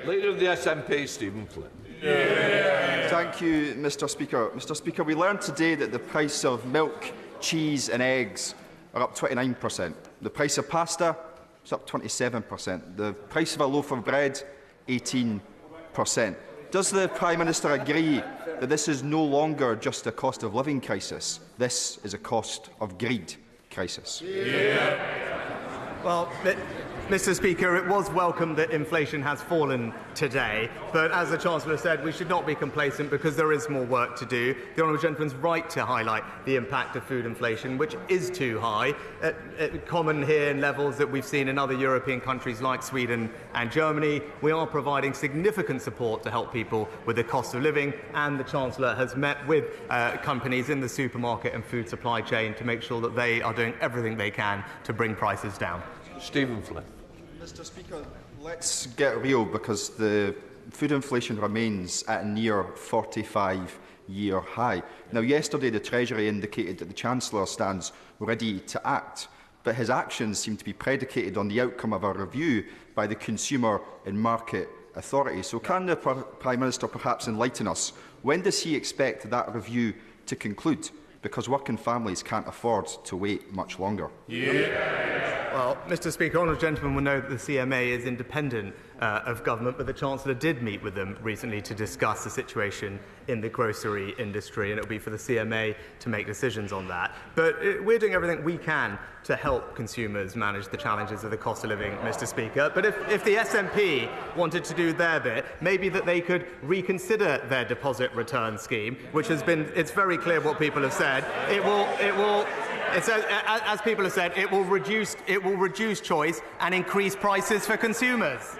Leader of the SNP, Stephen Flynn. Thank you, Mr Speaker. Mr Speaker, we learned today that the price of milk, cheese and eggs are up 29%. The price of pasta is up 27%. The price of a loaf of bread, 18%. Does the Prime Minister agree that this is no longer just a cost of living crisis? This is a cost of greed crisis. Well, Mr Speaker, it was welcome that inflation has fallen today, but as the Chancellor said, we should not be complacent because there is more work to do. The Honourable Gentleman's right to highlight the impact of food inflation, which is too high, common here in levels that we've seen in other European countries like Sweden and Germany. We are providing significant support to help people with the cost of living, and the Chancellor has met with companies in the supermarket and food supply chain to make sure that they are doing everything they can to bring prices down. Stephen Flynn. Mr Speaker, let's get real, because the food inflation remains at a near 45-year high. Now, yesterday the Treasury indicated that the Chancellor stands ready to act, but his actions seem to be predicated on the outcome of a review by the Consumer and Market Authority. So can the Prime Minister perhaps enlighten us? When does he expect that review to conclude? Because working families can't afford to wait much longer. Well, Mr Speaker, honourable gentlemen will know that the CMA is independent of government, but the Chancellor did meet with them recently to discuss the situation in the grocery industry, and it will be for the CMA to make decisions on that. But we're doing everything we can to help consumers manage the challenges of the cost of living, Mr Speaker. But if the SNP wanted to do their bit, maybe that they could reconsider their deposit return scheme, which has been, it's very clear what people have said. As people have said, it will reduce choice and increase prices for consumers.